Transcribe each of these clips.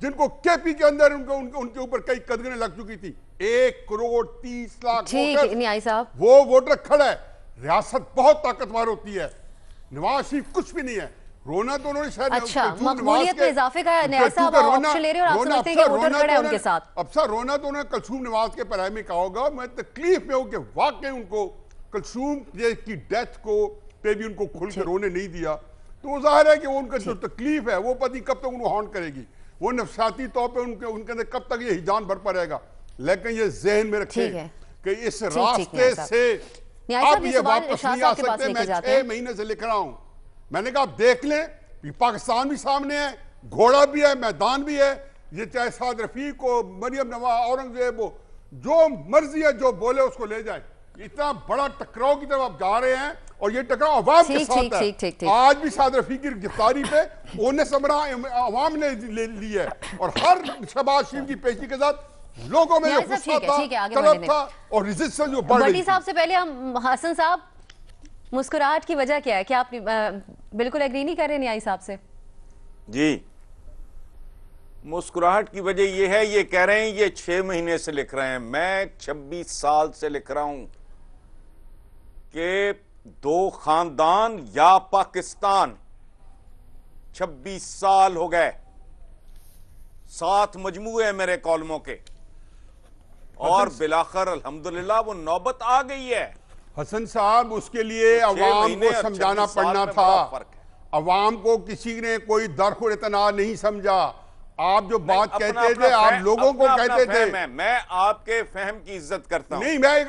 جن کو کے پی کے اندر ان کے اوپر کئی قدغنیں لگ چکی تھی. 1,30,00,000 ٹھیک نیائی صاحب وہ ووٹر کھڑا ہے. ریاست بہت طاقتور ہوتی ہے. نواز شریف کچھ بھی نہیں ہے. رونا تو انہوں نے شاید اچھا مقبولیت میں اضافے کا نیائی صاحب آپشن لے رہے اور آپ سمجھتے ہیں کہ ووٹر کھڑے ہیں ان کے ساتھ. اب سر رونا تو انہوں نے کلثوم نواز کے پیرائی میں کہا ہوگا. میں تکلیف میں ہوں کہ واقعی ان کو کلثوم کی ڈیتھ کو پہ بھی ان کو کھل کے رونے نہیں دیا. تو وہ ظاہر ہے کہ ان کا جو تکلیف ہے وہ پتہ نہیں کب تک ان کو ہانٹ کرے گی. وہ نفسیاتی طور پہ ان کے اندر کب تک یہ ہیجان برپا رہے گا. لیکن یہ ذہن میں رکھیں کہ اس راستے سے اب یہ واپس نہیں آ سکتے. میں 6 مہینے سے لکھ رہا ہوں. میں نے کہا آپ دیکھ لیں پاکستان بھی سامنے ہے, گھوڑا بھی ہے, میدان بھی ہے. یہ چاہے سعد رفیق ہو, مریم نواز, اورنگزیب ہو, جو مرضی ہے جو بولے اس کو لے جائیں. اتنا بڑا ٹکراؤ کی طرف آپ جا رہے ہیں اور یہ ٹکراؤ عوام کے ساتھ ہے. آج بھی سعد رفیق کی گرفتاری پہ انہیں سمرا عوام نے لی ہے اور ہر شہباز شریف کی پیشی کے ساتھ لوگوں میں یہ غصہ تھا, طلب تھا اور ریزسٹنس جو بڑھ رہی تھی. بٹی صاحب سے پہلے ہم حسن صاحب مسکراہٹ کی وجہ کیا ہے؟ کیا آپ بالکل ایگری نہیں کر رہے نیائی صاحب سے؟ جی مسکراہٹ کی وجہ یہ ہے, یہ کہہ رہے ہیں یہ 6 مہینے سے لکھ رہے ہیں. میں 26 سال سے لکھ رہا ہوں کہ 2 خاندان یا پاکستان. 26 سال ہو گئے, 7 مجموعے ہیں میرے کالموں کے, اور بلاخر الحمدللہ وہ نوبت آ گئی ہے. حسن صاحب اس کے لیے عوام کو سمجھانا پڑنا تھا. عوام کو کسی نے کوئی درخور اعتنا نہیں سمجھا. آپ جو بات کہتے تھے آپ لوگوں کو کہتے تھے. میں آپ کے فہم کی عزت کرتا ہوں. نہیں میں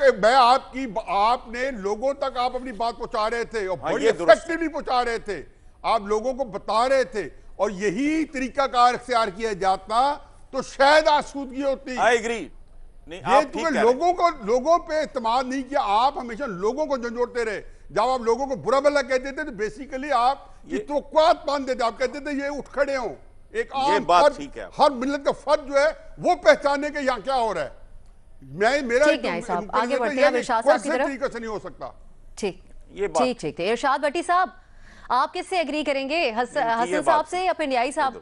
آپ نے لوگوں تک آپ اپنی بات پہنچا رہے تھے اور بڑی ایفیکٹیولی پہنچا رہے تھے. آپ لوگوں کو بتا رہے تھے اور یہی طریقہ کار اختیار کیا جاتا تو شاید آسودگی ہوتی. I agree. لوگوں پہ اعتماد نہیں کیا. آپ ہمیشہ لوگوں کو جھنجھوڑتے رہے. جب آپ لوگوں کو برا بھلا کہتے تھے تو بیسیکلی آپ کی توقعات باندھتے تھے. آپ کہتے تھے یہ اٹھ کھڑے ہوں. ایک عام فرد, ہر ملت کا فرد جو ہے وہ پہچانے کہ یہاں کیا ہو رہا ہے. میرا طریقہ سے نہیں ہو سکتا. ٹھیک. ارشاد بٹی صاحب آپ کس سے ایگری کریں گے, حسن صاحب سے یا پھر نیائی صاحب؟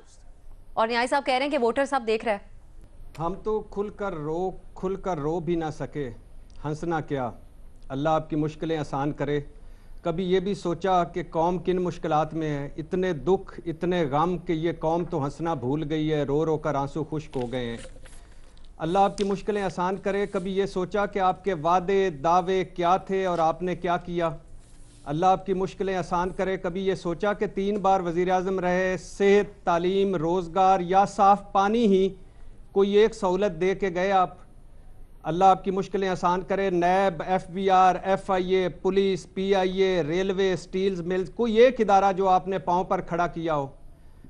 اور نیائی صاحب کہہ رہے ہیں کہ ووٹر صاحب دیکھ رہے ہیں. ہم تو کھل کر رو بھی نہ سکے. ہنسنا کیا, اللہ آپ کی مشکلیں آسان کرے. کبھی یہ بھی سوچا کہ قوم کن مشکلات میں ہے, اتنے دکھ اتنے غم کہ یہ قوم تو ہنسنا بھول گئی ہے, رو رو کر آنسو خشک ہو گئے ہیں. اللہ آپ کی مشکلیں آسان کرے. کبھی یہ سوچا کہ آپ کے وعدے دعوے کیا تھے اور آپ نے کیا کیا. اللہ آپ کی مشکلیں آسان کرے. کبھی یہ سوچا کہ 3 بار وزیر اعظم رہے, صحت, تعلیم, روزگار یا صاف پانی ہی کوئی ایک سہولت دے کے گئے آپ. اللہ آپ کی مشکلیں آسان کرے. NAB, FBR, FIA, police, PIA, railway, steels mills, کوئی ایک ادارہ جو آپ نے پاؤں پر کھڑا کیا ہو.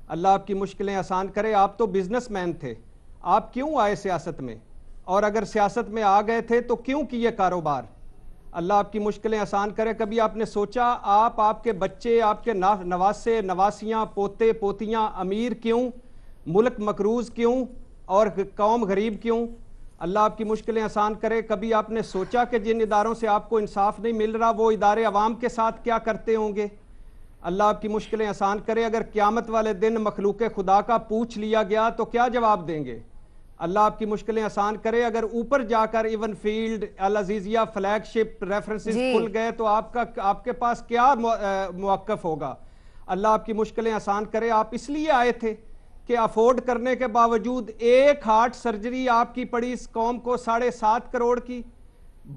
اللہ آپ کی مشکلیں آسان کرے. آپ تو بزنس مین تھے, آپ کیوں آئے سیاست میں؟ اور اگر سیاست میں آ گئے تھے تو کیوں کیے کاروبار؟ اللہ آپ کی مشکلیں آسان کرے. کبھی آپ نے سوچا آپ کے بچے, آپ کے نواسے نواسیاں, پوتے پوتیاں امیر کیوں, ملک مقروض کیوں اور قوم غریب کیوں؟ اللہ آپ کی مشکلیں آسان کرے. کبھی آپ نے سوچا کہ جن اداروں سے آپ کو انصاف نہیں مل رہا وہ ادارے عوام کے ساتھ کیا کرتے ہوں گے؟ اللہ آپ کی مشکلیں آسان کرے. اگر قیامت والے دن مخلوق خدا کا پوچھ لیا گیا تو کیا جواب دیں گے؟ اللہ آپ کی مشکلیں آسان کرے. اگر اوپر جا کر ایون فیلڈ, العزیزیہ, فلیگ شپ ریفرنسز کھل گئے تو آپ کے پاس کیا موقف ہوگا؟ اللہ آپ کی مشکلیں آسان کرے. آپ اس لیے آئے تھے کہ افورڈ کرنے کے باوجود ایک ہارٹ سرجری آپ کی پڑی اس قوم کو 7.5 کروڑ کی.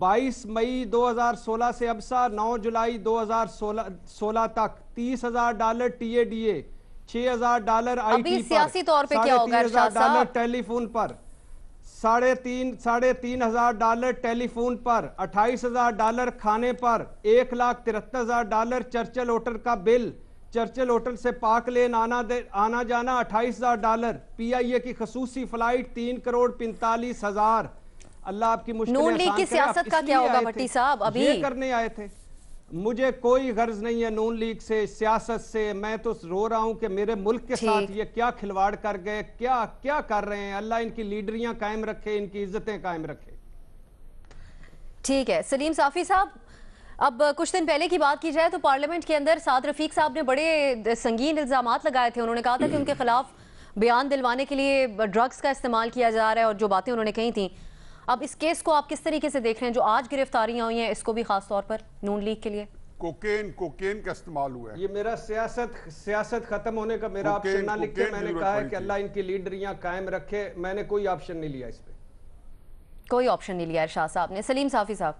22 مئی 2016 سے اب سا 9 جولائی 2016 تک $30,000 TADA, $6,000 IT پر, سیاسی طور پہ کیا ہوگا ارشاد صاحب؟ ٹیلی فون پر, $3,500 ٹیلی فون پر, $28,000 کھانے پر, $1,73,000 چرچل ہوٹل کا بل, چرچل ہوٹل سے پاک لین آنا جانا $28,000, PIA کی خصوصی فلائٹ 3,45,000. اللہ آپ کی مشکلیں نون لیگ کی سیاست کا کیا ہوگا بٹی صاحب؟ ابھی یہ کرنے آئے تھے. مجھے کوئی غرض نہیں ہے نون لیگ سے, سیاست سے. میں تو رو رہا ہوں کہ میرے ملک کے ساتھ یہ کیا کھلواڑ کر گئے, کیا کر رہے ہیں. اللہ ان کی لیڈریاں قائم رکھے, ان کی عزتیں قائم رکھے. ٹھیک ہے. سلیم صافی صاحب, اب کچھ دن پہلے کی بات کی جائے تو پارلیمنٹ کے اندر سعد رفیق صاحب نے بڑے سنگین الزامات لگائے تھے. انہوں نے کہا تھا کہ ان کے خلاف بیان دلوانے کے لیے ڈرگز کا استعمال کیا جا رہا ہے اور جو باتیں انہوں نے کہی تھیں. اب اس کیس کو آپ کس طریقے سے دیکھ رہے ہیں جو آج گرفتاریاں ہوئی ہیں, اس کو بھی خاص طور پر نون لیگ کے لیے؟ کوکین کا استعمال ہوا ہے. یہ میرا سیاست ختم ہونے کا میرا آپشن نہ لکھ کے میں نے کہا ہے کہ اللہ ان کی لیڈریاں قائم رکھے. میں نے کوئی آپشن نہیں لیا اس پہ, کوئی آپشن نہیں لیا ارشاد صاحب نے. سلیم صافی صاحب,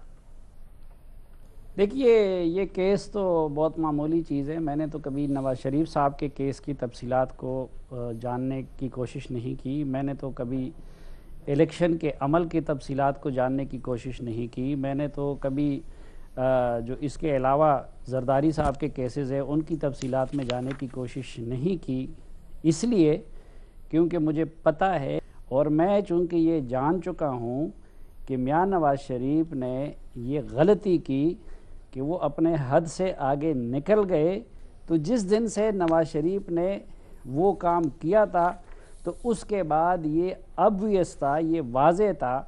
دیکھیے یہ کیس تو بہت معمولی چیز ہے. میں نے تو کبھی نواز شریف صاحب کے کیس کی تفصیلات کو جاننے کی کوشش نہیں کی. میں نے تو کبھی الیکشن کے عمل کی تفصیلات کو جاننے کی کوشش نہیں کی. میں نے تو کبھی جو اس کے علاوہ زرداری صاحب کے کیسز ہیں ان کی تفصیلات میں جانے کی کوشش نہیں کی, اس لیے کیونکہ مجھے پتہ ہے اور میں چونکہ یہ جان چکا ہوں کہ میاں نواز شریف نے یہ غلطی کی کہ وہ اپنے حد سے آگے نکل گئے. تو جس دن سے نواز شریف نے وہ کام کیا تھا تو اس کے بعد یہ obvious تھا, یہ واضح تھا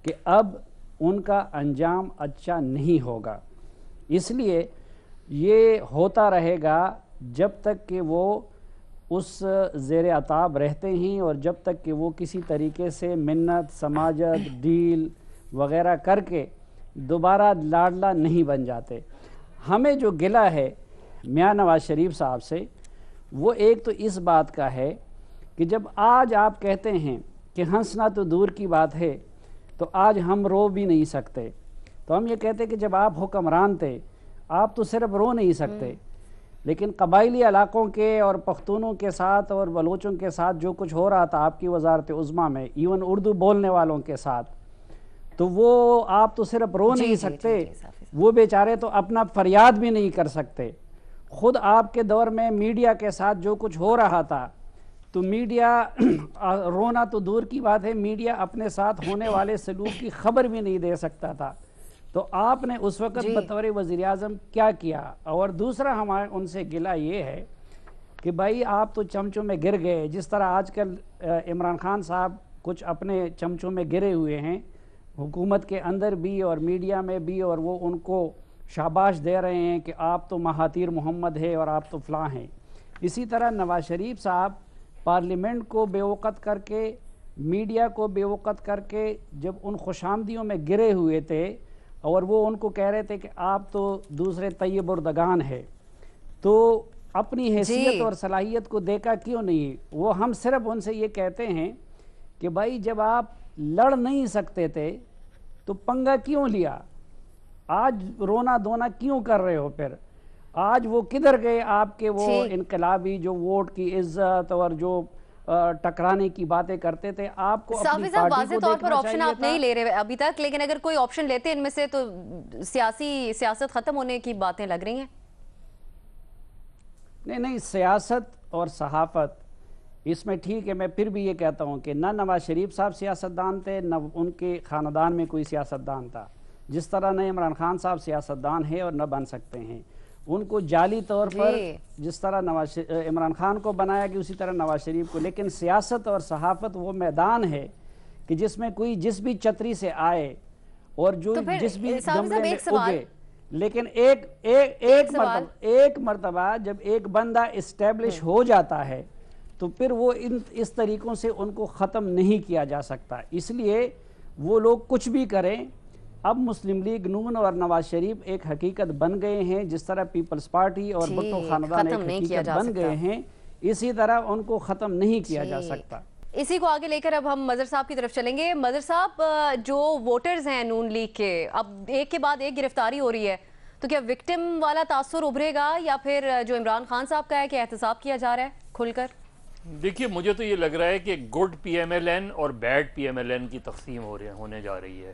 کہ اب ان کا انجام اچھا نہیں ہوگا. اس لیے یہ ہوتا رہے گا جب تک کہ وہ اس زیر عتاب رہتے ہیں اور جب تک کہ وہ کسی طریقے سے منت, سماجت, ڈیل وغیرہ کر کے دوبارہ لاڈلا نہیں بن جاتے. ہمیں جو گلہ ہے میاں نواز شریف صاحب سے وہ ایک تو اس بات کا ہے کہ جب آج آپ کہتے ہیں کہ ہنسنا تو دور کی بات ہے تو آج ہم رو بھی نہیں سکتے, تو ہم یہ کہتے کہ جب آپ حکمران تھے آپ تو صرف رو نہیں سکتے, لیکن قبائلی علاقوں کے اور پختونوں کے ساتھ اور بلوچوں کے ساتھ جو کچھ ہو رہا تھا آپ کی وزارت عظمیٰ میں, ایون اردو بولنے والوں کے ساتھ, تو وہ آپ تو صرف رو نہیں سکتے, وہ بیچارے تو اپنا فریاد بھی نہیں کر سکتے. خود آپ کے دور میں میڈیا کے ساتھ جو کچھ ہو رہا تھا تو میڈیا رونا تو دور کی بات ہے, میڈیا اپنے ساتھ ہونے والے سلوک کی خبر بھی نہیں دے سکتا تھا. تو آپ نے اس وقت بطور وزیر اعظم کیا کیا؟ اور دوسرا ہمارا ان سے گلہ یہ ہے کہ بھائی آپ تو چمچوں میں گر گئے, جس طرح آج کل عمران خان صاحب کچھ اپنے چمچوں میں گرے ہوئے ہیں حکومت کے اندر بھی اور میڈیا میں بھی, اور وہ ان کو شاباش دے رہے ہیں کہ آپ تو مہاتیر محمد ہے اور آپ تو فلاں ہیں. اسی طرح نواز شریف صاحب پارلیمنٹ کو بے وقت کر کے, میڈیا کو بے وقت کر کے جب ان خوشامدیوں میں گرے ہوئے تھے اور وہ ان کو کہہ رہے تھے کہ آپ تو دوسرے طیب اردگان ہے, تو اپنی حیثیت اور صلاحیت کو دیکھا کیوں نہیں؟ وہ ہم صرف ان سے یہ کہتے ہیں کہ بھائی جب آپ لڑ نہیں سکتے تھے تو پنگا کیوں لیا؟ آج رونا دھونا کیوں کر رہے ہو؟ پھر آج وہ کدھر گئے آپ کے وہ انقلابی جو ووٹ کی عزت اور جو ٹکرانے کی باتیں کرتے تھے؟ آپ کو اپنی پارٹی واضح کو طور پر دیکھنا آپشن چاہیے آپ نہیں لے رہے ابھی تک, لیکن اگر کوئی آپشن لیتے ان میں سے تو سیاست ختم ہونے کی باتیں لگ رہی ہیں. نہیں, سیاست اور صحافت اس میں ٹھیک ہے. میں پھر بھی یہ کہتا ہوں کہ نہ نواز شریف صاحب سیاستدان تھے, نہ ان کے خاندان میں کوئی سیاستدان تھا, جس طرح نہ عمران خان صاحب سیاستدان ہیں اور نہ بن سکتے ہیں. ان کو جعلی طور پر جس طرح عمران خان کو بنایا گیا اسی طرح نواز شریف کو. لیکن سیاست اور صحافت وہ میدان ہے کہ جس میں کوئی جس بھی چتری سے آئے اور جو جس بھی گملے میں اگے, لیکن ایک مرتبہ جب ایک بندہ اسٹیبلش ہو جاتا ہے تو پھر وہ اس طریقوں سے ان کو ختم نہیں کیا جا سکتا. اس لیے وہ لوگ کچھ بھی کریں, اب مسلم لیگ نون اور نواز شریف ایک حقیقت بن گئے ہیں, جس طرح پیپلز پارٹی اور بھٹو خاندان ایک حقیقت بن گئے ہیں, اسی طرح ان کو ختم نہیں کیا جا سکتا. اسی کو آگے لے کر اب ہم مظہر صاحب کی طرف چلیں گے. مظہر صاحب, جو ووٹرز ہیں نون لیگ کے, اب ایک کے بعد ایک گرفتاری ہو رہی ہے, تو کیا وکٹم والا تاثر ابھرے گا یا پھر جو عمران خان صاحب کا ہے کہ احتساب کیا جا رہا ہے کھل کر؟ دیکھیے مجھے تو یہ لگ رہا ہے کہ good P M L N اور bad P M L N کی تقسیم ہونے جا رہی ہے.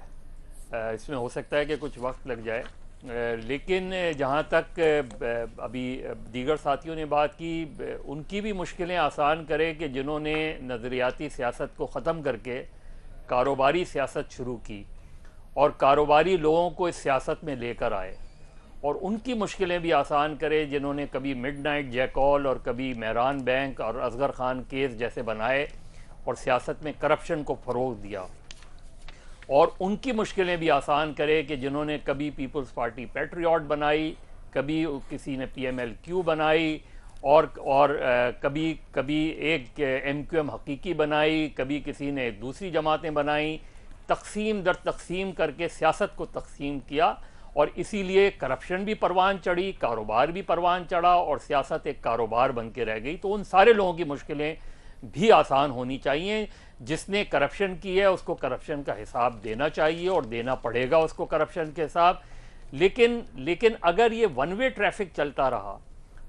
اس میں ہو سکتا ہے کہ کچھ وقت لگ جائے, لیکن جہاں تک ابھی دیگر ساتھیوں نے بات کی, ان کی بھی مشکلیں آسان کرے کہ جنہوں نے نظریاتی سیاست کو ختم کر کے کاروباری سیاست شروع کی اور کاروباری لوگوں کو اس سیاست میں لے کر آئے, اور ان کی مشکلیں بھی آسان کرے جنہوں نے کبھی مڈ نائٹ جیکال اور کبھی مہران بینک اور اصغر خان کیس جیسے بنائے اور سیاست میں کرپشن کو فروغ دیا, اور ان کی مشکلیں بھی آسان کرے کہ جنہوں نے کبھی پیپلز پارٹی پیٹریوٹ بنائی, کبھی کسی نے پی ایم ایل کیو بنائی, اور کبھی کبھی ایک ایم کیو ایم حقیقی بنائی، کبھی کسی نے دوسری جماعتیں بنائیں، تقسیم در تقسیم کر کے سیاست کو تقسیم کیا، اور اسی لیے کرپشن بھی پروان چڑھی، کاروبار بھی پروان چڑھا، اور سیاست ایک کاروبار بن کے رہ گئی۔ تو ان سارے لوگوں کی مشکلیں بھی آسان ہونی چاہیے۔ جس نے کرپشن کی ہے اس کو کرپشن کا حساب دینا چاہیے، اور دینا پڑے گا اس کو کرپشن کے حساب۔ لیکن اگر یہ ون وے ٹریفک چلتا رہا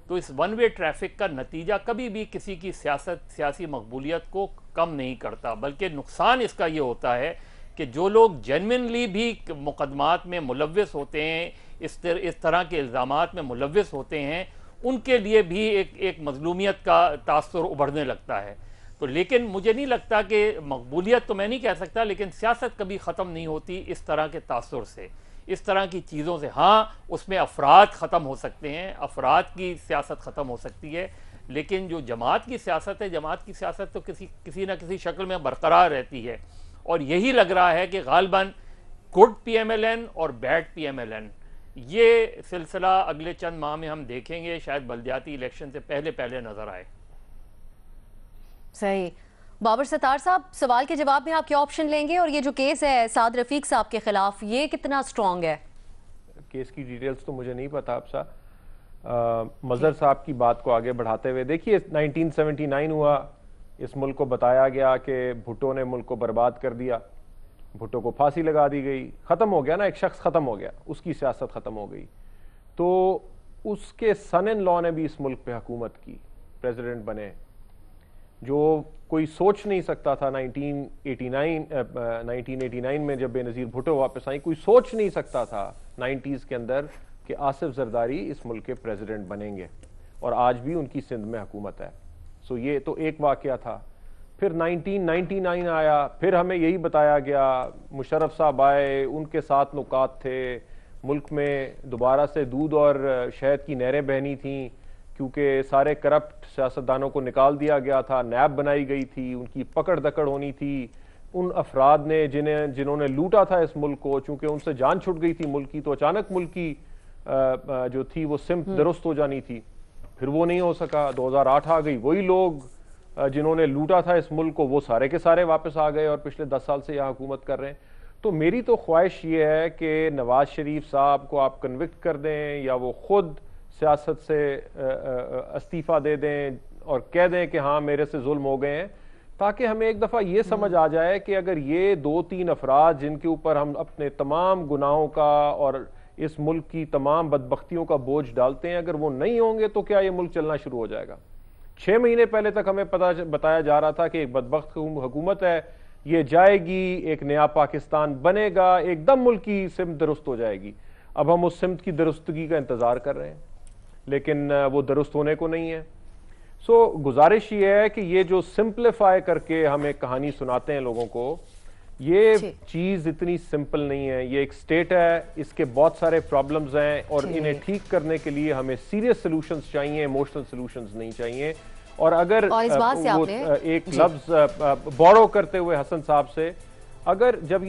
تو اس ون وے ٹریفک کا نتیجہ کبھی بھی کسی کی سیاسی مقبولیت کو کم نہیں کرتا، بلکہ نقصان اس کا یہ ہوتا ہے کہ جو لوگ جینوئنلی بھی مقدمات میں ملوث ہوتے ہیں، اس طرح کے الزامات میں ملوث ہوتے ہیں، ان کے لیے بھی ایک مظلومیت کا تاثر ابھرنے لگتا ہے۔ تو لیکن مجھے نہیں لگتا کہ مقبولیت تو میں نہیں کہہ سکتا، لیکن سیاست کبھی ختم نہیں ہوتی اس طرح کے تاثر سے، اس طرح کی چیزوں سے۔ ہاں اس میں افراد ختم ہو سکتے ہیں، افراد کی سیاست ختم ہو سکتی ہے، لیکن جو جماعت کی سیاست ہے، جماعت کی سیاست تو کسی نہ کسی شکل میں برقرار رہتی ہے۔ اور یہی لگ رہا ہے کہ غالباً good P M L N اور bad P M L N, یہ سلسلہ اگلے چند ماہ میں ہم دیکھیں گے، شاید بلدیاتی الیکشن سے پہلے نظر آئے۔ صحیح۔ بابر ستار صاحب، سوال کے جواب میں آپ کیا آپشن لیں گے، اور یہ جو کیس ہے سعد رفیق صاحب کے خلاف، یہ کتنا سٹرونگ ہے؟ کیس کی ڈیٹیلز تو مجھے نہیں پتا آپ صاحب۔ مظہر صاحب کی بات کو آگے بڑھاتے ہوئے دیکھیے 1979 ہوا، اس ملک کو بتایا گیا کہ بھٹو نے ملک کو برباد کر دیا، بھٹو کو پھانسی لگا دی گئی، ختم ہو گیا نا، ایک شخص ختم ہو گیا، اس کی سیاست ختم ہو گئی۔ تو اس کے سن ان لاء نے بھی اس ملک پہ حکومت کی، پریزیڈنٹ بنے، جو کوئی سوچ نہیں سکتا تھا 1989 میں جب بے نظیر بھٹو واپس آئیں، کوئی سوچ نہیں سکتا تھا 90s کے اندر کہ آصف زرداری اس ملک کے پریزیڈنٹ بنیں گے، اور آج بھی ان کی سندھ میں حکومت ہے۔ سو یہ تو ایک واقعہ تھا۔ پھر 1999 آیا، پھر ہمیں یہی بتایا گیا، مشرف صاحب آئے، ان کے ساتھ نکات تھے، ملک میں دوبارہ سے دودھ اور شہد کی نہریں بہنی تھیں، کیونکہ سارے کرپٹ سیاستدانوں کو نکال دیا گیا تھا، نیب بنائی گئی تھی، ان کی پکڑ دکڑ ہونی تھی، ان افراد نے جنہوں نے لوٹا تھا اس ملک کو، چونکہ ان سے جان چھٹ گئی تھی ملک کی، تو اچانک ملک کی جو تھی وہ سمت درست ہو جانی تھی، پھر وہ نہیں ہو سکا۔ 2008 آ گئی، وہی لوگ جنہوں نے لوٹا تھا اس ملک کو وہ سارے کے سارے واپس آ گئے اور پچھلے 10 سال سے یہاں حکومت کر رہے ہیں۔ تو میری تو خواہش یہ ہے کہ نواز شریف صاحب کو آپ کنوکٹ کر دیں، یا وہ خود سیاست سے استعفیٰ دے دیں اور کہہ دیں کہ ہاں میرے سے ظلم ہو گئے ہیں، تاکہ ہمیں ایک دفعہ یہ سمجھ آ جائے کہ اگر یہ 2-3 افراد جن کے اوپر ہم اپنے تمام گناہوں کا اور اس ملک کی تمام بدبختیوں کا بوجھ ڈالتے ہیں، اگر وہ نہیں ہوں گے تو کیا یہ ملک چلنا شروع ہو جائے گا؟ 6 مہینے پہلے تک ہمیں بتایا جا رہا تھا کہ ایک بدبخت حکومت ہے، یہ جائے گی، ایک نیا پاکستان بنے گا، ایک دم ملک کی سمت درست ہو جائے گی۔ اب ہم اس سمت کی درستگی کا انتظار کر رہے ہیں، لیکن وہ درست ہونے کو نہیں ہے۔ سو گزارش یہ ہے کہ یہ جو سمپلیفائی کر کے ہم ایک کہانی سناتے ہیں لوگوں کو، یہ چیز اتنی سمپل نہیں ہے۔ یہ ایک سٹیٹ ہے، اس کے بہت سارے پرابلمز ہیں، اور انہیں ٹھیک کرنے کے لیے ہمیں سیریس سلوشنز چاہیے، ایموشنل سلوشنز نہیں چاہیے۔ اور اگر ایک لفظ بورو کرتے ہوئے حسن صاحب سے، اگر جب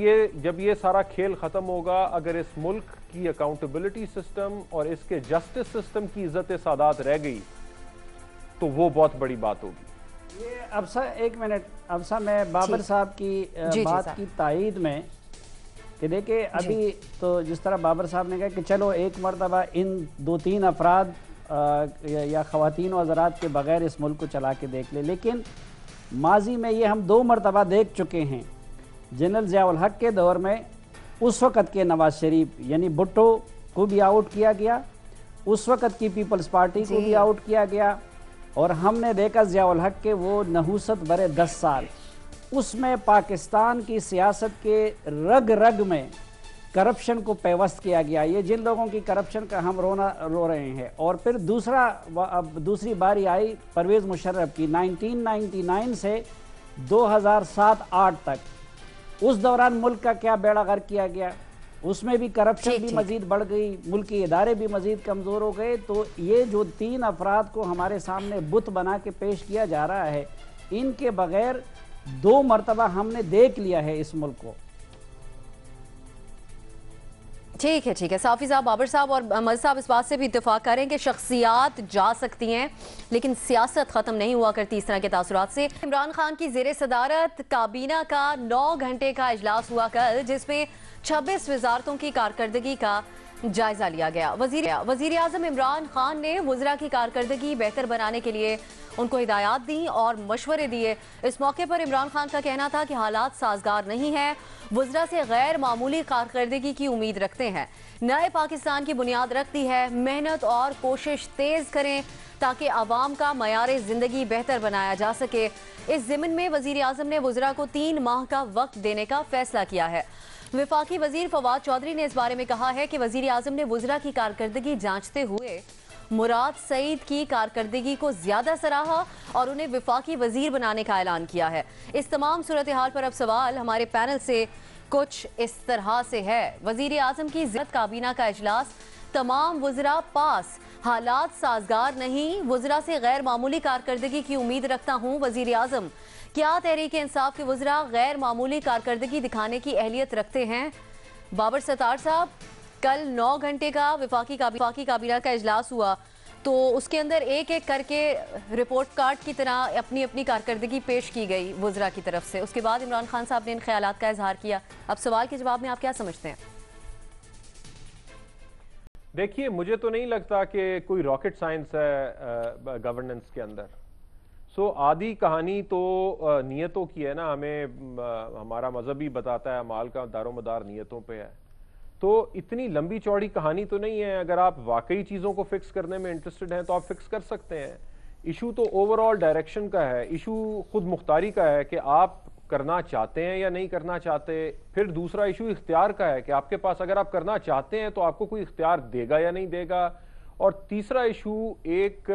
یہ سارا کھیل ختم ہوگا، اگر اس ملک کی اکاؤنٹیبلٹی سسٹم اور اس کے جسٹس سسٹم کی عزت سادات رہ گئی تو وہ بہت بڑی بات ہوگی۔ یہ اب ایک منٹ، اب میں بابر صاحب کی بات کی تائید میں کہ دیکھیں ابھی تو جس طرح بابر صاحب نے کہا کہ چلو ایک مرتبہ ان 2-3 افراد یا خواتین و حضرات کے بغیر اس ملک کو چلا کے دیکھ لے، لیکن ماضی میں یہ ہم 2 مرتبہ دیکھ چکے ہیں۔ جنرل ضیاء الحق کے دور میں اس وقت کے نواز شریف یعنی بھٹو کو بھی آؤٹ کیا گیا، اس وقت کی پیپلز پارٹی کو بھی آؤٹ کیا گیا، اور ہم نے دیکھا ضیاء الحق کے وہ نحوست برے 10 سال، اس میں پاکستان کی سیاست کے رگ رگ میں کرپشن کو پیوست کیا گیا۔ یہ جن لوگوں کی کرپشن کا ہم رو رہے ہیں۔ اور پھر دوسری باری آئی پرویز مشرف کی 1999 سے 2007-8 تک، اس دوران ملک کا کیا بیڑا غرق کیا گیا، اس میں بھی کرپشن بھی مزید بڑھ گئی، ملکی ادارے بھی مزید کمزور ہو گئے۔ تو یہ جو 3 افراد کو ہمارے سامنے بت بنا کے پیش کیا جا رہا ہے، ان کے بغیر 2 مرتبہ ہم نے دیکھ لیا ہے اس ملک کو۔ ٹھیک ہے صافی صاحب، بابر صاحب اور مزید صاحب اس بات سے بھی اتفاق کریں کہ شخصیات جا سکتی ہیں لیکن سیاست ختم نہیں ہوا کرتی اس طرح کے تاثرات سے۔ عمران خان کی زیر صدارت کابینہ کا 9 گھنٹے کا اجلاس ہوا کل، جس میں 26 وزارتوں کی کارکردگی کا جائزہ لیا گیا۔ وزیر اعظم عمران خان نے وزراء کی کارکردگی بہتر بنانے کے لیے ان کو ہدایات دیں اور مشورے دیے۔ اس موقع پر عمران خان کا کہنا تھا کہ حالات سازگار نہیں ہیں، وزراء سے غیر معمولی کارکردگی کی امید رکھتے ہیں۔ نئے پاکستان کی بنیاد رکھتی ہے، محنت اور کوشش تیز کریں تاکہ عوام کا معیار زندگی بہتر بنایا جا سکے۔ اس ضمن میں وزیر اعظم نے وزراء کو 3 ماہ کا وقت دینے کا فیصلہ کیا ہے۔ وفاقی وزیر فواد چودھری نے اس بارے میں کہا ہے کہ وزیر اعظم نے وزراء کی کارکردگی جانچتے ہوئے مراد سعید کی کارکردگی کو زیادہ سراہا اور انہیں وفاقی وزیر بنانے کا اعلان کیا ہے۔ اس تمام صورتحال پر اب سوال ہمارے پینل سے کچھ اس طرح سے ہے۔ وزیر اعظم کی زیارت کابینہ کا اجلاس، تمام وزراء پاس، حالات سازگار نہیں، وزراء سے غیر معمولی کارکردگی کی امید رکھتا ہوں وزیر اعظم۔ کیا تحریک انصاف کے وزراء غیر معمولی کارکردگی دکھانے کی اہلیت رکھتے ہیں؟ بابر ستار صاحب، کل 9 گھنٹے کا وفاقی کابینہ کا اجلاس ہوا تو اس کے اندر ایک ایک کر کے رپورٹ کارڈ کی طرح اپنی کارکردگی پیش کی گئی وزراء کی طرف سے۔ اس کے بعد عمران خان صاحب نے ان خیالات کا اظہار کیا۔ اب سوال کے جواب میں آپ کیا سمجھتے ہیں؟ دیکھیے، مجھے تو نہیں لگتا کہ کوئی راکٹ سائنس ہے گورننس کے اندر۔ آدھی کہانی تو نیتوں کی ہے نا، ہمیں ہمارا مذہب بھی بتاتا ہے اعمال کا دار و مدار نیتوں پہ ہے۔ تو اتنی لمبی چوڑی کہانی تو نہیں ہے۔ اگر آپ واقعی چیزوں کو فکس کرنے میں انٹرسٹڈ ہیں تو آپ فکس کر سکتے ہیں۔ ایشو تو اوورآل ڈائریکشن کا ہے، ایشو خود مختاری کا ہے کہ آپ کرنا چاہتے ہیں یا نہیں کرنا چاہتے۔ پھر دوسرا ایشو اختیار کا ہے کہ آپ کے پاس اگر آپ کرنا چاہتے ہیں تو آپ کو کوئی اختیار دے گا یا نہیں دے گا۔ اور تیسرا ایشو ایک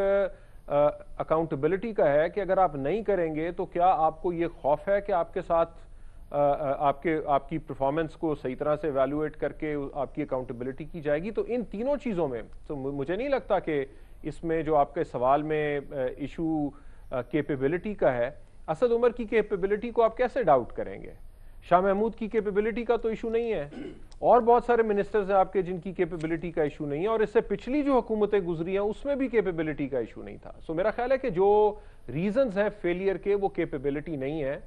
اکاؤنٹیبلٹی کا ہے کہ اگر آپ نہیں کریں گے تو کیا آپ کو یہ خوف ہے کہ آپ کے ساتھ آپ کی پرفارمنس کو صحیح طرح سے ایویلویٹ کر کے آپ کی اکاؤنٹیبلٹی کی جائے گی۔ تو ان تینوں چیزوں میں تو مجھے نہیں لگتا کہ اس میں جو آپ کے سوال میں ایشو کیپیبلٹی کا ہے، اسد عمر کی کیپیبلٹی کو آپ کیسے ڈاؤٹ کریں گے؟ شاہ محمود کی کیپیبلٹی کا تو ایشو نہیں ہے، اور بہت سارے منسٹرز ہیں آپ کے جن کی کیپیبلٹی کا ایشو نہیں ہے، اور اس سے پچھلی جو حکومتیں گزری ہیں اس میں بھی کیپیبلٹی کا ایشو نہیں تھا۔ سو میرا خیال ہے کہ جو ریزنز ہیں فیلئر کے وہ کیپیبلٹی نہیں ہے۔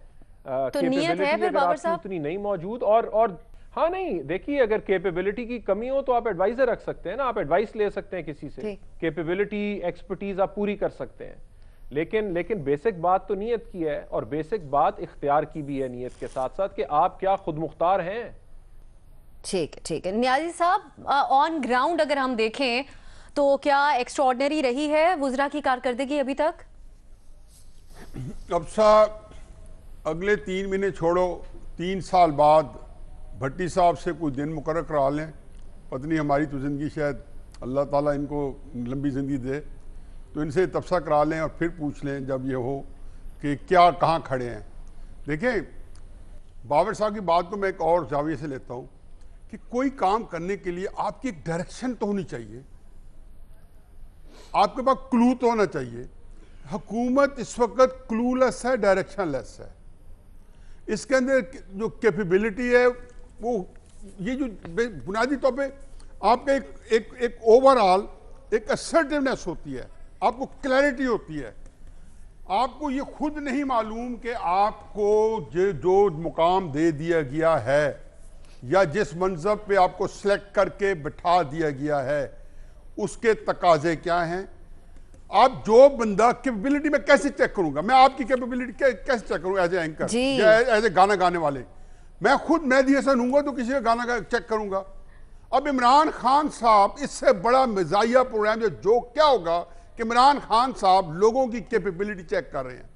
تو نیت ہے پھر بابر صاحب اتنی نہیں موجود، اور ہاں نہیں، دیکھیے اگر کیپیبلٹی کی کمی ہو تو آپ ایڈوائزر رکھ سکتے ہیں نا، آپ ایڈوائس لے سکتے ہیں کسی سے، کیپیبلٹی ایکسپرٹیز آپ پوری کر سکتے ہیں۔ لیکن بیسک بات تو نیت کی ہے، اور بیسک بات اختیار کی بھی ہے نیت کے ساتھ ساتھ کہ آپ کیا خود مختار ہیں۔ ٹھیک ہے نیازی صاحب، آن گراؤنڈ اگر ہم دیکھیں تو کیا ایکسٹراڈنری رہی ہے وزراء کی کارکردگی ابھی تک؟ اب صاحب اگلے 3 مہینے چھوڑو، 3 سال بعد بھٹی صاحب سے کوئی دن مقرر کرا لیں، پتہ نہیں ہماری تو زندگی شاید اللہ تعالیٰ ان کو لمبی زندگی دے، تو ان سے تبصرہ کرا لیں اور پھر پوچھ لیں جب یہ ہو کہ کیا کہاں کھڑے ہیں۔ دیکھیں، بابر صاحب کی بات کو میں ایک اور زاویے سے لیتا ہوں کہ کوئی کام کرنے کے لیے آپ کی ایک ڈائریکشن تو ہونی چاہیے، آپ کے پاس کلو تو ہونا چاہیے۔ حکومت اس وقت کلو لیس ہے، ڈائریکشن لیس ہے۔ اس کے اندر جو کیپیبلٹی ہے وہ یہ جو بنیادی طور پہ آپ کا ایک اوورآل ایک اسرٹیونیس ہوتی ہے، آپ کو کلیئرٹی ہوتی ہے، آپ کو یہ خود نہیں معلوم کہ آپ کو جو مقام دے دیا گیا ہے یا جس منصب پہ آپ کو سلیکٹ کر کے بٹھا دیا گیا ہے اس کے تقاضے کیا ہیں۔ آپ جو بندہ کیپیبلٹی میں کیسے چیک کروں گا؟ میں آپ کی کیپیبلٹی کیسے چیک کروں ایز اے اینکر یا ایز اے گانا گانے والے؟ میں خود مہدی حسن ہوں گا تو کسی کا گانا چیک کروں گا؟ اب عمران خان صاحب اس سے بڑا مزاحیہ پروگرام جو کیا ہوگا کہ عمران خان صاحب لوگوں کی کیپیبلٹی چیک کر رہے ہیں۔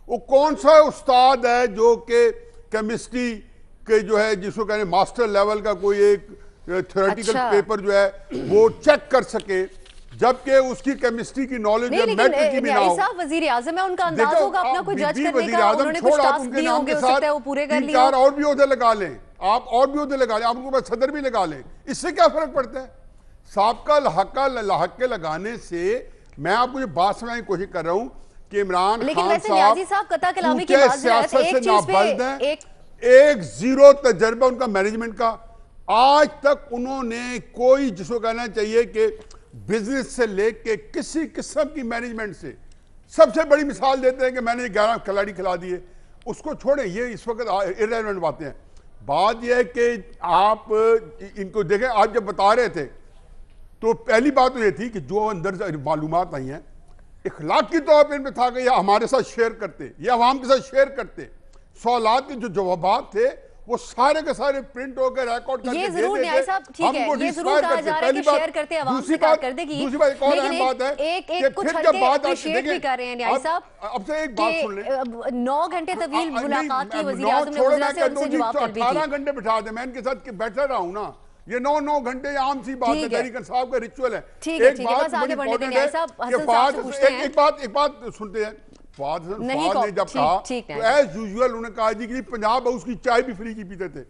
وہ کون سا استاد ہے جو کہ کیمسٹری کے جو ہے جس کو کہنے ماسٹر لیول کا کوئی ایک تھیوریٹیکل پیپر جو ہے وہ چیک کر سکے جبکہ اس کی کیمسٹری کی نالج ہے میٹرک کی بھی نہ ہو؟ وزیر اعظم ہے، ان کا انداز ہوگا اپنا کوئی جج کرنے کا، انہوں نے کچھ ٹاسک دیے ہوں گے، ہو سکتا ہے وہ پورے کر لیے۔ 3-4 اور بھی عہدے لگا لیں، آپ اور بھی عہدے لگا لیں، آپ ان کو بس صدر بھی لگا لیں، اس سے کیا فرق پڑتا ہے؟ سابقہ لحق کے لگانے سے میں آپ کو یہ بات سمجھانے کی کوشش کر رہا ہوں کہ عمران خان صاحب سیاست سے نابلد ہیں، ایک زیرو تجربہ ان کا مینجمنٹ کا، آج تک انہوں نے کوئی جس کو کہنا چاہیے کہ بزنس سے لے کے کسی قسم کی مینجمنٹ سے سب سے بڑی مثال دیتے ہیں کہ میں نے 11 کھلاڑی کھلا دیے. اس کو چھوڑیں, یہ اس وقت irrelevant باتیں ہیں. بات یہ ہے کہ آپ ان کو دیکھیں, آپ جب بتا رہے تھے تو پہلی بات تو یہ تھی کہ جو اندر معلومات آئی ہیں اخلاقی طور پہ ان پہ تھا کہ یہ ہمارے ساتھ شیئر کرتے, یہ عوام کے ساتھ شیئر کرتے. سوالات کے جو جوابات تھے وہ سارے کے سارے پرنٹ ہو کے ریکارڈ کر کے یہ ضرور نیائی صاحب ٹھیک ہے, یہ ضرور کہا جا رہا ہے کہ شیئر کرتے عوام سے کارکردگی, دوسری بات ایک اور اہم بات ہے ایک کچھ ہلکے اپریشیٹ بھی کر رہے ہیں نیائی صاحب اب سے ایک بات سن لیں, کہ 9 گھنٹے طویل ملاقات کی وزیر اعظم نے وزراء سے ان سے جواب طلبی کی. 18 گھنٹے بٹھا دیں, میں ان کے ساتھ بیٹھا رہا ہوں نا, یہ 9 گھنٹے عام سی بات ہے, تحریک انصاف کا ریچول ہے. ایک بات بڑی امپورٹنٹ ہے کہ ایک بات سنتے ہیں, فواد نے جب کہا تو ایز یوزول انہوں نے کہا جی کہ پنجاب ہاؤس کی چائے بھی فری کی پیتے تھے.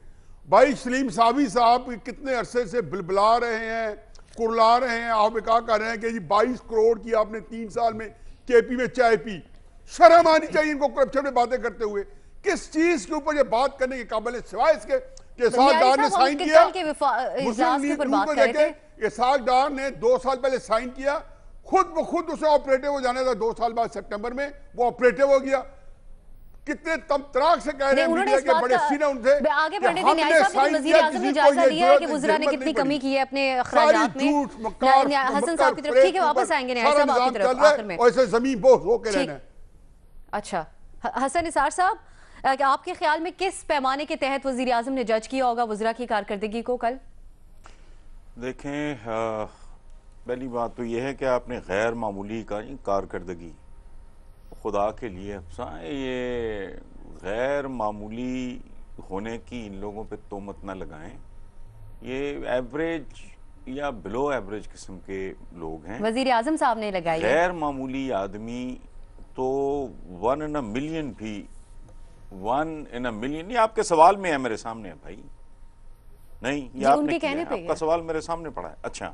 بھائی سلیم صابی صاحب کتنے عرصے سے بلبلا رہے ہیں, کرلا رہے ہیں, آپ کہا کر رہے ہیں کہ جی 22 کروڑ کی آپ نے 3 سال میں کے پی میں چائے پی. شرم آنی چاہیے ان کو کرپشن میں باتیں کرتے ہوئے. کس چیز کے اوپر یہ بات کرنے کے قابل ہے سوائے اس کے کہ اسحاق ڈار نے سائن کیا, مسلم لیگ نون کو دیکھیں اسحاق ڈار نے 2 سال پہلے سائن کیا, خود بخود اسے آپریٹو ہو جانا تھا 2 سال بعد سپٹمبر میں, وہ آپریٹو ہو گیا. کتنے تمطراق سے کہہ رہے ہیں میڈیا کے بڑے سینے ان سے آگے بڑھنے دیں نیائی صاحب, وزیر اعظم نے جائزہ لیا ہے کہ وزراء نے کتنی کمی کی ہے اپنے اخراجات میں. حسن صاحب کی طرف ٹھیک ہے, واپس آئیں گے نیائی صاحب آپ کی طرف آخر میں. اور اسے زمین بوس ہو کے رہنا ہے. اچھا حسن نثار صاحب, آپ کے خیال میں کس پیمانے کے تحت وزیر اعظم نے جج کیا ہوگا وزراء کی کارکردگی کو کل؟ دیکھیں, پہلی بات تو یہ ہے کہ آپ نے غیر معمولی کارکردگی, خدا کے لیے افسان, یہ غیر معمولی ہونے کی ان لوگوں پہ تہمت نہ لگائیں. یہ ایوریج یا بلو ایوریج قسم کے لوگ ہیں. وزیر اعظم صاحب نے لگائی ہے. غیر معمولی آدمی تو 1 in a million بھی, 1 in a million, یہ آپ کے سوال میں ہے, میرے سامنے ہے بھائی. نہیں, یہ آپ نے کیا ہے, آپ کا سوال میرے سامنے پڑا ہے. اچھا,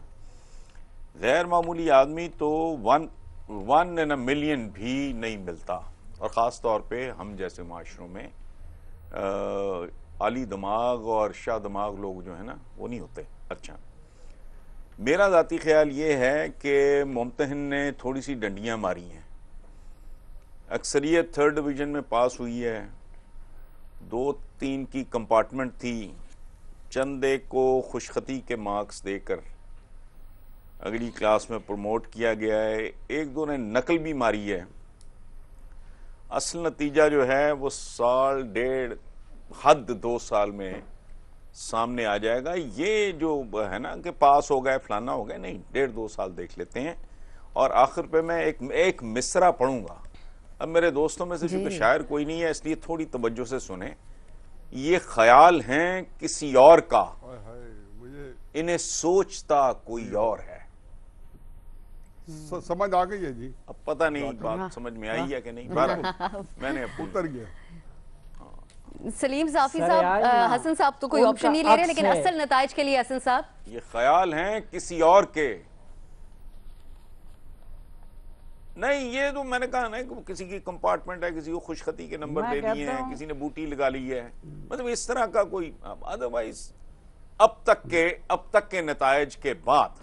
غیر معمولی آدمی تو 1 in a million بھی نہیں ملتا, اور خاص طور پہ ہم جیسے معاشروں میں عالی دماغ اور شاہ دماغ لوگ جو ہیں نا وہ نہیں ہوتے. اچھا, میرا ذاتی خیال یہ ہے کہ ممتحن نے تھوڑی سی ڈنڈیاں ماری ہیں. اکثریت 3rd ڈویژن میں پاس ہوئی ہے, 2-3 کی کمپارٹمنٹ تھی, چند ایک کو خوشخطی کے مارکس دے کر اگلی کلاس میں پروموٹ کیا گیا ہے, 1-2 نے نقل بھی ماری ہے. اصل نتیجہ جو ہے وہ 1.5 حد 2 سال میں سامنے آ جائے گا. یہ جو ہے نا کہ پاس ہو گئے فلانا ہو گئے, نہیں, 1.5-2 سال دیکھ لیتے ہیں. اور آخر پہ میں ایک مصرع پڑھوں گا. اب میرے دوستوں میں سے چونکہ شاعر کوئی نہیں ہے اس لیے تھوڑی توجہ سے سنیں. یہ خیال ہیں کسی اور کا, انہیں سوچتا کوئی اور ہے. سمجھ آ گئی ہے جی, اب پتہ نہیں بات سمجھ میں آئی ہے کہ نہیں, میں نے اتر گیا. سلیم صافی صاحب, حسن صاحب تو کوئی آپشن نہیں لے رہے, لیکن اصل نتائج کے لیے حسن صاحب یہ خیال ہیں کسی اور کے. نہیں, یہ تو میں نے کہا نا کہ کسی کی کمپارٹمنٹ ہے, کسی کو خوشخطی کے نمبر دے دیے ہیں, کسی نے بوٹی لگا لی ہے, مطلب اس طرح کا کوئی. ادروائز اب تک کے نتائج کے بعد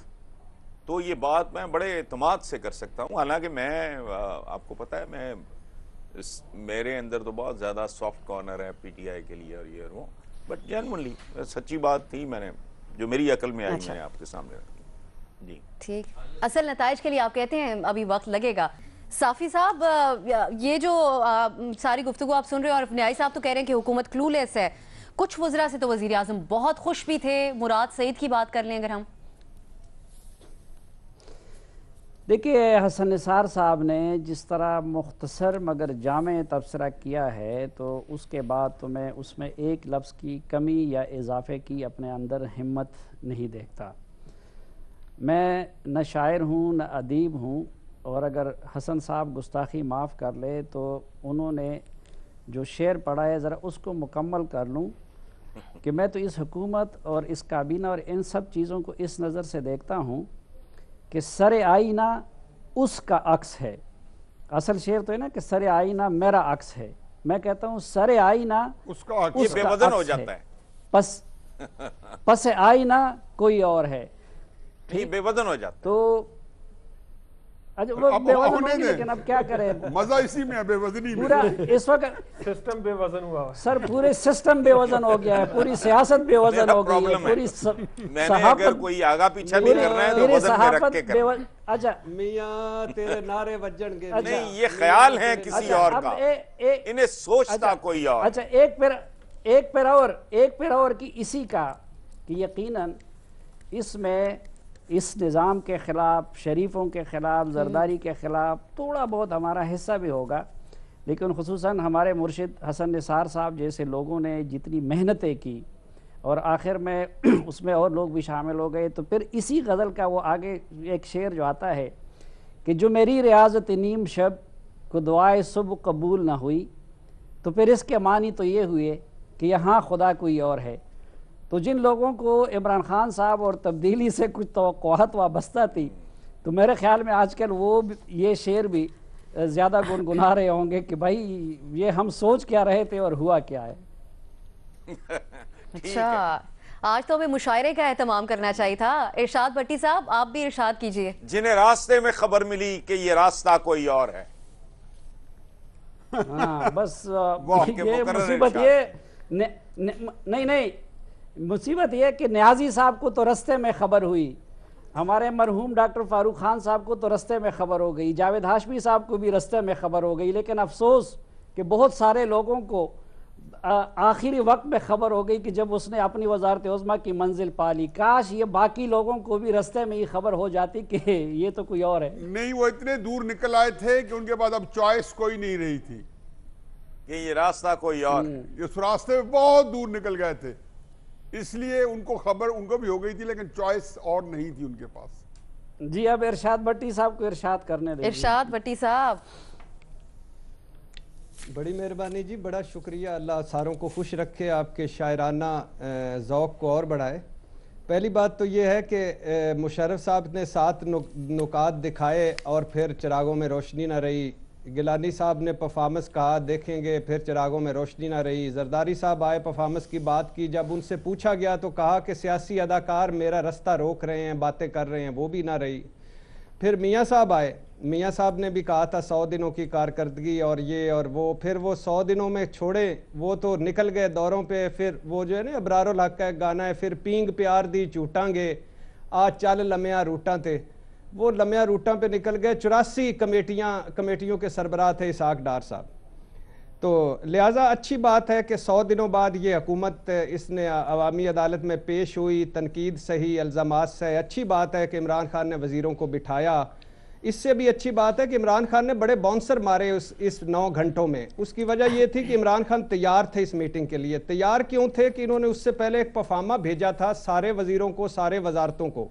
تو یہ بات میں بڑے اعتماد سے کر سکتا ہوں. حالانکہ میں, آپ کو پتہ ہے, میرے اندر تو بہت زیادہ سافٹ کارنر ہے پی ٹی آئی کے لیے اور یہ اور وہ, بٹ جنرلی سچی بات تھی, میں نے جو میری عقل میں آئی میں نے آپ کے سامنے رکھی. جی ٹھیک, اصل نتائج کے لیے آپ کہتے ہیں ابھی وقت لگے گا. صافی صاحب, یہ جو ساری گفتگو آپ سن رہے ہیں, اور نیائی صاحب تو کہہ رہے ہیں کہ حکومت کلولیس ہے. کچھ وزراء سے تو وزیر اعظم بہت خوش بھی تھے. مراد سعید کی بات کر لیں اگر ہم. دیکھیے, حسن نثار صاحب نے جس طرح مختصر مگر جامع تبصرہ کیا ہے, تو اس کے بعد تو میں اس میں ایک لفظ کی کمی یا اضافے کی اپنے اندر ہمت نہیں دیکھتا. میں نہ شاعر ہوں نہ ادیب ہوں, اور اگر حسن صاحب گستاخی معاف کر لے تو انہوں نے جو شعر پڑھا ہے ذرا اس کو مکمل کر لوں کہ میں تو اس حکومت اور اس کابینہ اور ان سب چیزوں کو اس نظر سے دیکھتا ہوں کہ سر آئینہ اس کا عکس ہے. اصل شعر تو ہے نا کہ سر آئینہ میرا عکس ہے, میں کہتا ہوں سر آئینہ اس کا عکس, یہ بے وزن ہو جاتا ہے. بس پس آئینہ کوئی اور ہے. نہیں بے وزن ہو جاتا تو بے وزن ہوگی لیکن اب کیا کریں, مزہ اسی میں ہے بے وزنی میں. پورا اس وقت سسٹم بے وزن ہوا. سر پورے سسٹم بے وزن ہو گیا ہے, پوری سیاست بے وزن ہو گئی ہے, پوری میں نے اگر کوئی آگا پیچھا بھی کرنا ہے تو وزن میں رکھ کے کرنا. اچھا میاں تیرے نعرے بجن گے. نہیں یہ خیال ہے کسی اور کا, انہیں سوچتا کوئی اور. اچھا ایک پھر اور کی اسی کا کہ یقیناً اس میں اس نظام کے خلاف, شریفوں کے خلاف, زرداری کے خلاف تھوڑا بہت ہمارا حصہ بھی ہوگا, لیکن خصوصاً ہمارے مرشد حسن نثار صاحب جیسے لوگوں نے جتنی محنتیں کی اور آخر میں اس میں اور لوگ بھی شامل ہو گئے. تو پھر اسی غزل کا وہ آگے ایک شعر جو آتا ہے کہ جو میری ریاضت نیم شب کو دعائے صبح قبول نہ ہوئی, تو پھر اس کے معنی تو یہ ہوئے کہ یہاں خدا کوئی اور ہے. تو جن لوگوں کو عمران خان صاحب اور تبدیلی سے کچھ توقعات وابستہ تھی, تو میرے خیال میں آج کل وہ یہ شعر بھی زیادہ گنگنا رہے ہوں گے کہ بھائی یہ ہم سوچ کیا رہے تھے اور ہوا کیا ہے. اچھا آج تو ہمیں مشاعرے کا اہتمام کرنا چاہیے تھا. ارشاد بھٹی صاحب آپ بھی ارشاد کیجئے. جنہیں راستے میں خبر ملی کہ یہ راستہ کوئی اور ہے. ہاں بس یہ مصیبت یہ نہیں مصیبت یہ کہ نیازی صاحب کو تو رستے میں خبر ہوئی, ہمارے مرحوم ڈاکٹر فاروق خان صاحب کو تو رستے میں خبر ہو گئی, جاوید ہاشمی صاحب کو بھی رستے میں خبر ہو گئی, لیکن افسوس کہ بہت سارے لوگوں کو آخری وقت میں خبر ہو گئی کہ جب اس نے اپنی وزارت عظمیٰ کی منزل پا لی. کاش یہ باقی لوگوں کو بھی رستے میں ہی خبر ہو جاتی کہ یہ تو کوئی اور ہے. نہیں وہ اتنے دور نکل آئے تھے کہ ان کے بعد اب چوائس کوئی نہیں رہی تھی کہ یہ راستہ کوئی اور ہے. اس راستے میں بہت دور نکل گئے تھے, اس لیے ان کو خبر ان کو بھی ہو گئی تھی لیکن چوائس اور نہیں تھی ان کے پاس. جی اب ارشاد بھٹی صاحب کو ارشاد کرنے دیں. ارشاد بھٹی صاحب. بڑی مہربانی جی, بڑا شکریہ. اللہ ساروں کو خوش رکھے, آپ کے شاعرانہ ذوق کو اور بڑھائے. پہلی بات تو یہ ہے کہ مشرف صاحب نے 7 نکات دکھائے اور پھر چراغوں میں روشنی نہ رہی. گیلانی صاحب نے پرفارمنس کہا دیکھیں گے, پھر چراغوں میں روشنی نہ رہی. زرداری صاحب آئے, پرفارمنس کی بات کی, جب ان سے پوچھا گیا تو کہا کہ سیاسی اداکار میرا رستہ روک رہے ہیں, باتیں کر رہے ہیں, وہ بھی نہ رہی. پھر میاں صاحب آئے, میاں صاحب نے بھی کہا تھا 100 دنوں کی کارکردگی اور یہ اور وہ, پھر وہ 100 دنوں میں چھوڑے, وہ تو نکل گئے دوروں پہ. پھر وہ جو ہے نا ابرار الحق کا ایک گانا ہے, پھر پینگ پیار دی چوٹاں گے آج چل لمیاں روٹاں تے, وہ لمیاں روٹاں پہ نکل گئے. 84 کمیٹیوں کے سربراہ تھے اسحاق ڈار صاحب. تو لہٰذا اچھی بات ہے کہ 100 دنوں بعد یہ حکومت اس نے عوامی عدالت میں پیش ہوئی, تنقید صحیح, الزامات سے. اچھی بات ہے کہ عمران خان نے وزیروں کو بٹھایا. اس سے بھی اچھی بات ہے کہ عمران خان نے بڑے باؤنسر مارے اس 9 گھنٹوں میں. اس کی وجہ یہ تھی کہ عمران خان تیار تھے اس میٹنگ کے لیے. تیار کیوں تھے کہ انہوں نے اس سے پہلے ایک پرفارما بھیجا تھا سارے وزیروں کو, سارے وزارتوں کو,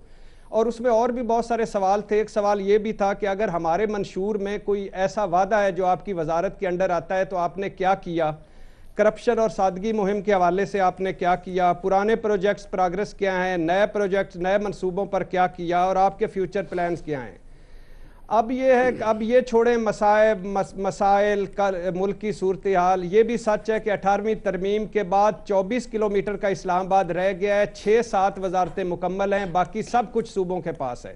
اور اس میں اور بھی بہت سارے سوال تھے. ایک سوال یہ بھی تھا کہ اگر ہمارے منشور میں کوئی ایسا وعدہ ہے جو آپ کی وزارت کے انڈر آتا ہے تو آپ نے کیا کیا, کرپشن اور سادگی مہم کے حوالے سے آپ نے کیا کیا, پرانے پروجیکٹس پروگریس کیا ہیں, نئے پروجیکٹس نئے منصوبوں پر کیا کیا, اور آپ کے فیوچر پلانز کیا ہیں. اب یہ ہے کہ اب یہ چھوڑیں مسائل ملک کی صورتحال. یہ بھی سچ ہے کہ 18ویں ترمیم کے بعد 24 کلومیٹر کا اسلام آباد رہ گیا ہے, 6-7 وزارتیں مکمل ہیں, باقی سب کچھ صوبوں کے پاس ہے.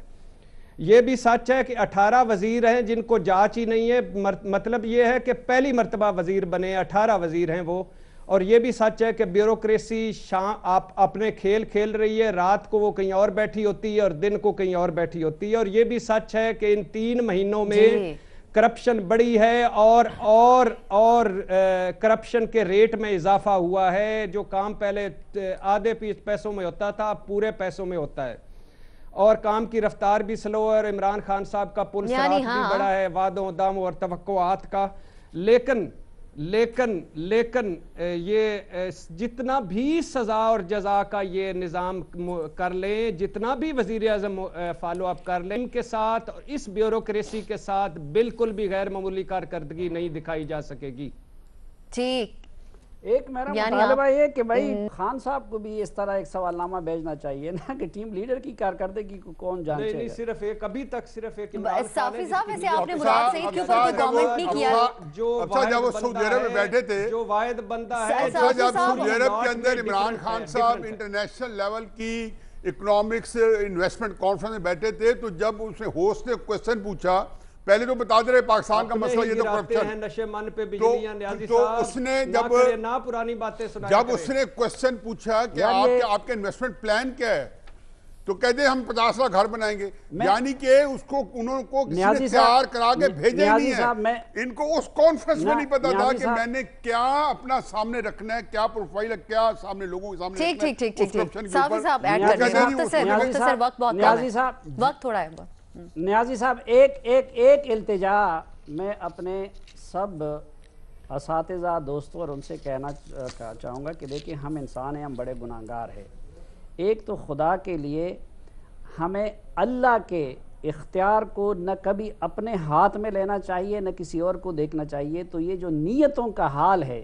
یہ بھی سچ ہے کہ 18 وزیر ہیں جن کو جانچ ہی نہیں ہے, مطلب یہ ہے کہ پہلی مرتبہ وزیر بنے, 18 وزیر ہیں وہ. اور یہ بھی سچ ہے کہ بیوروکریسی آپ اپنے کھیل کھیل رہی ہے, رات کو وہ کہیں اور بیٹھی ہوتی ہے اور دن کو کہیں اور بیٹھی ہوتی ہے. اور یہ بھی سچ ہے کہ ان 3 مہینوں میں کرپشن بڑی ہے اور کرپشن کے ریٹ میں اضافہ ہوا ہے. جو کام پہلے آدھے پیسوں میں ہوتا تھا اب پورے پیسوں میں ہوتا ہے, اور کام کی رفتار بھی سلو ہے. اور عمران خان صاحب کا پل صراط بھی بڑا ہے وعدوں داموں اور توقعات کا. لیکن یہ جتنا بھی سزا اور جزا کا یہ نظام کر لیں, جتنا بھی وزیر اعظم فالو اپ کر لیں, ان کے ساتھ اس بیوروکریسی کے ساتھ بالکل بھی غیر معمولی کارکردگی نہیں دکھائی جا سکے گی. ٹھیک, ایک میرا مطالبہ یہ کہ بھائی خان صاحب کو بھی اس طرح ایک سوال نامہ بھیجنا چاہیے نا کہ ٹیم لیڈر کی کارکردگی کو کون جانچے گا؟ نہیں صرف ایک ابھی تک صرف ایک صافی صاحب ویسے آپ نے مراد سعید کے اوپر کوئی کامنٹ نہیں کیا جب وہ سعودی عرب میں بیٹھے تھے جو واحد بندہ ہے جب سعودی عرب کے اندر عمران خان صاحب انٹرنیشنل لیول کی اکنامکس انویسٹمنٹ کانفرنس میں بیٹھے تھے تو جب اس نے ہوسٹ نے کوئسچن پوچھا پہلے تو بتا دے رہے پاکستان کا مسئلہ یہ تو کرپشن ہے نشے من پہ بجلیاں نیازی تو اس نے نہ پرانی باتیں سنائے جب اس نے کوئسچن پوچھا کہ آپ کا انویسٹمنٹ پلان کیا ہے تو کہتے ہیں ہم 50 لاکھ گھر بنائیں گے یعنی کہ اس کو انہوں کو کسی نے تیار کرا کے بھیجے ہی نہیں ہے ان کو اس کانفرنس میں نہیں پتا تھا کہ میں نے کیا اپنا سامنے رکھنا ہے کیا پروفائل ہے کیا سامنے لوگوں کے سامنے رکھنا ہے ٹھیک صافی صاحب ایڈ کر رہے ہیں مختصر وقت بہت نیازی صاحب وقت تھوڑا ہے نیازی صاحب ایک التجا میں اپنے سب اساتذہ دوستوں اور ان سے کہنا چاہوں گا کہ دیکھیں ہم انسان ہیں ہم بڑے گناہگار ہیں ایک تو خدا کے لیے ہمیں اللہ کے اختیار کو نہ کبھی اپنے ہاتھ میں لینا چاہیے نہ کسی اور کو دیکھنا چاہیے تو یہ جو نیتوں کا حال ہے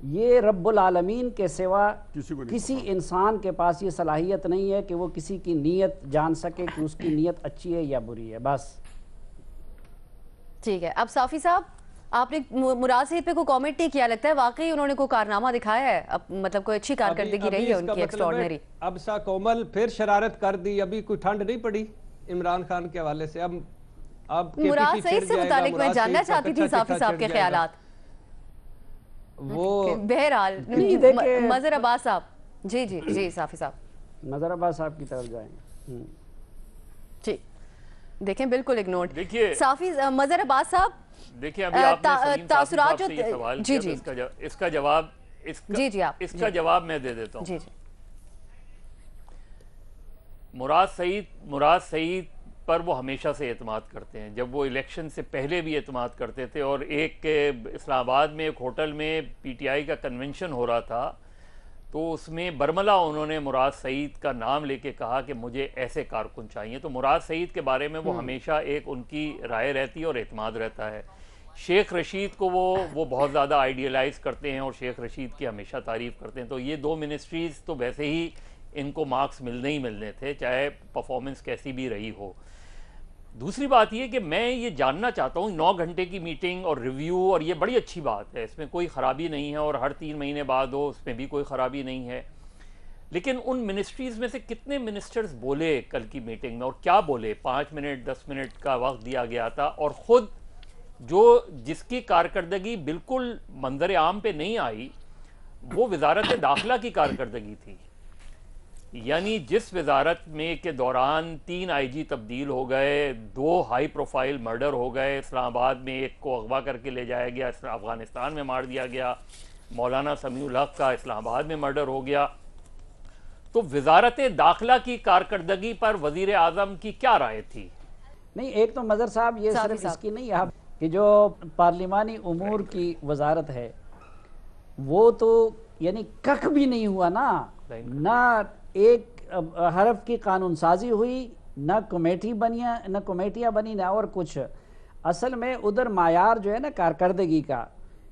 یہ رب العالمین کے سوا کسی انسان کے پاس یہ صلاحیت نہیں ہے کہ وہ کسی کی نیت جان سکے کہ اس کی نیت اچھی ہے یا بری ہے بس ٹھیک ہے اب صافی صاحب آپ نے مراد سعید پہ کوئی کامنٹ نہیں کیا لگتا ہے واقعی انہوں نے کوئی کارنامہ دکھایا ہے اب مطلب کوئی اچھی کارکردگی رہی ہے ان کی ایکسٹراڈنری اب سا کومل پھر شرارت کر دی ابھی کوئی ٹھنڈ نہیں پڑی عمران خان کے حوالے سے اب مراد سعید سے متعلق میں جاننا چاہتی تھی صافی صاحب کے خیالات وہ بہرحال مظہر عباس صاحب جی صافی صاحب مظہر عباس صاحب کی طرف جائیں ٹھیک دیکھیں بالکل اگنورڈ دیکھیے صافی مظہر عباس صاحب دیکھیں ابھی آپ نے سلیم صاحب سے یہ سوال کیا اس کا جواب میں دے دیتا ہوں مراد سعید پر وہ ہمیشہ سے اعتماد کرتے ہیں جب وہ الیکشن سے پہلے بھی اعتماد کرتے تھے اور ایک اسلام آباد میں ایک ہوٹل میں پی ٹی آئی کا کنونشن ہو رہا تھا تو اس میں برملا انہوں نے مراد سعید کا نام لے کے کہا کہ مجھے ایسے کارکن چاہیے تو مراد سعید کے بارے میں وہ ہمیشہ ایک ان کی رائے رہتی ہے اور اعتماد رہتا ہے شیخ رشید کو وہ بہت زیادہ آئیڈیلائز کرتے ہیں اور شیخ رشید کی ہمیشہ تعریف کرتے ہیں تو یہ دو منسٹریز تو ویسے ہی ان کو مارکس ملنے ہی ملنے تھے چاہے پرفارمنس کیسی بھی رہی ہو دوسری بات یہ کہ میں یہ جاننا چاہتا ہوں 9 گھنٹے کی میٹنگ اور ریویو اور یہ بڑی اچھی بات ہے اس میں کوئی خرابی نہیں ہے اور ہر 3 مہینے بعد ہو اس میں بھی کوئی خرابی نہیں ہے لیکن ان منسٹریز میں سے کتنے منسٹرز بولے کل کی میٹنگ میں اور کیا بولے 5 منٹ 10 منٹ کا وقت دیا گیا تھا اور خود جس کی کارکردگی بالکل منظر عام پہ نہیں آئی وہ وزارت داخلہ کی کارکردگی تھی یعنی جس وزارت میں کے دوران 3 آئی جی تبدیل ہو گئے 2 ہائی پروفائل مرڈر ہو گئے اسلام آباد میں ایک کو اغوا کر کے لے جایا گیا افغانستان میں مار دیا گیا مولانا سمیع الحق کا اسلام آباد میں مرڈر ہو گیا تو وزارت داخلہ کی کارکردگی پر وزیر اعظم کی کیا رائے تھی نہیں ایک تو مظہر صاحب یہ صرف اس کی نہیں آپ کہ جو پارلیمانی امور کی وزارت ہے وہ تو یعنی کک بھی نہیں ہوا نا نہ ایک حرف کی قانون سازی ہوئی نہ کمیٹیاں بنی نہ اور کچھ اصل میں ادھر معیار جو ہے نا کارکردگی کا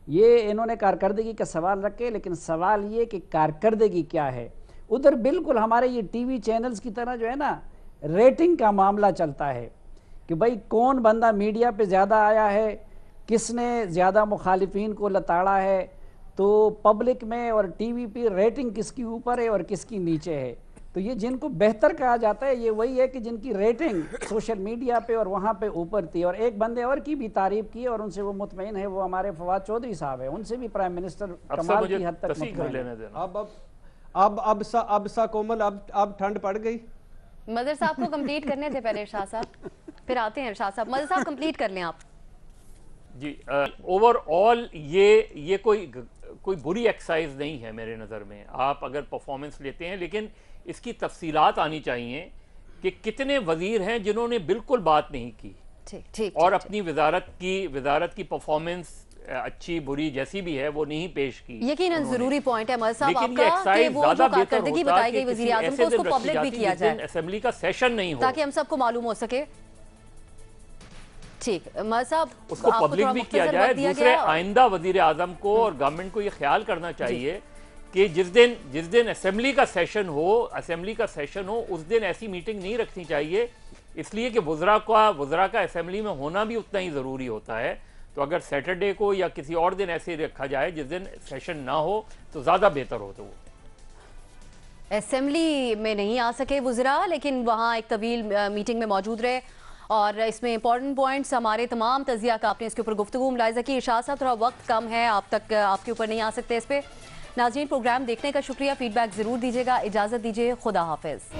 یہ انہوں نے کارکردگی کا سوال رکھے لیکن سوال یہ کہ کارکردگی کیا ہے ادھر بالکل ہمارے یہ ٹی وی چینلز کی طرح جو ہے نا ریٹنگ کا معاملہ چلتا ہے کہ بھائی کون بندہ میڈیا پہ زیادہ آیا ہے کس نے زیادہ مخالفین کو لتاڑا ہے تو پبلک میں اور ٹی وی پہ ریٹنگ کس کی اوپر ہے اور کس کی نیچے ہے تو یہ جن کو بہتر کہا جاتا ہے یہ وہی ہے کہ جن کی ریٹنگ سوشل میڈیا پہ اور وہاں پہ اوپر تھی اور ایک بندے اور کی بھی تعریف کی اور ان سے وہ مطمئن ہے وہ ہمارے فواد چودھری صاحب ہیں ان سے بھی پرائم منسٹر کمال کی حد تک مطمئن ہے اب سا کومل اب ٹھنڈ پڑ گئی مظہر صاحب کو کمپلیٹ کرنے تھے پہلے ارشاد صاحب پھر آتے ہیں ارشاد صاحب مظہر صاحب کمپلیٹ کر لیں آپ جی اوور آل یہ کوئی بری ایکسرسائز نہیں ہے میرے نظر میں آپ اگر پرفارمنس لیتے ہیں لیکن اس کی تفصیلات آنی چاہیے کہ کتنے وزیر ہیں جنہوں نے بالکل بات نہیں کی اور اپنی وزارت کی پرفارمنس اچھی بری جیسی بھی ہے وہ نہیں پیش کی یقیناً ضروری پوائنٹ ہے مظہر صاحب آپ کا کہ وہ جو کارکردگی بتائی گئی وزیر اعظم کو اس کو پبلک بھی کیا جائے اسمبلی کا سیشن نہیں ہو تاکہ ہم سب کو معلوم ہو سکے ٹھیک صاحب اس کو پبلک بھی کیا جائے. دوسرے آئندہ وزیر اعظم کو اور گورنمنٹ کو یہ خیال کرنا چاہیے کہ جس دن اسمبلی کا سیشن ہو اس دن ایسی میٹنگ نہیں رکھنی چاہیے, اس لیے کہ وزراء کا اسمبلی میں ہونا بھی اتنا ہی ضروری ہوتا ہے. تو اگر سیٹرڈے کو یا کسی اور دن ایسے رکھا جائے جس دن سیشن نہ ہو تو زیادہ بہتر ہو. تو وہ اسمبلی میں نہیں آ سکے وزراء, لیکن وہاں ایک طویل میٹنگ میں موجود رہے, اور اس میں امپورٹنٹ پوائنٹس ہمارے تمام تجزیہ کا آپ نے اس کے اوپر گفتگو ملاحظہ کی. ارشاد صاحب تھوڑا وقت کم ہے, آپ کے اوپر نہیں آ سکتے اس پہ. ناظرین پروگرام دیکھنے کا شکریہ, فیڈ بیک ضرور دیجیے گا. اجازت دیجیے, خدا حافظ.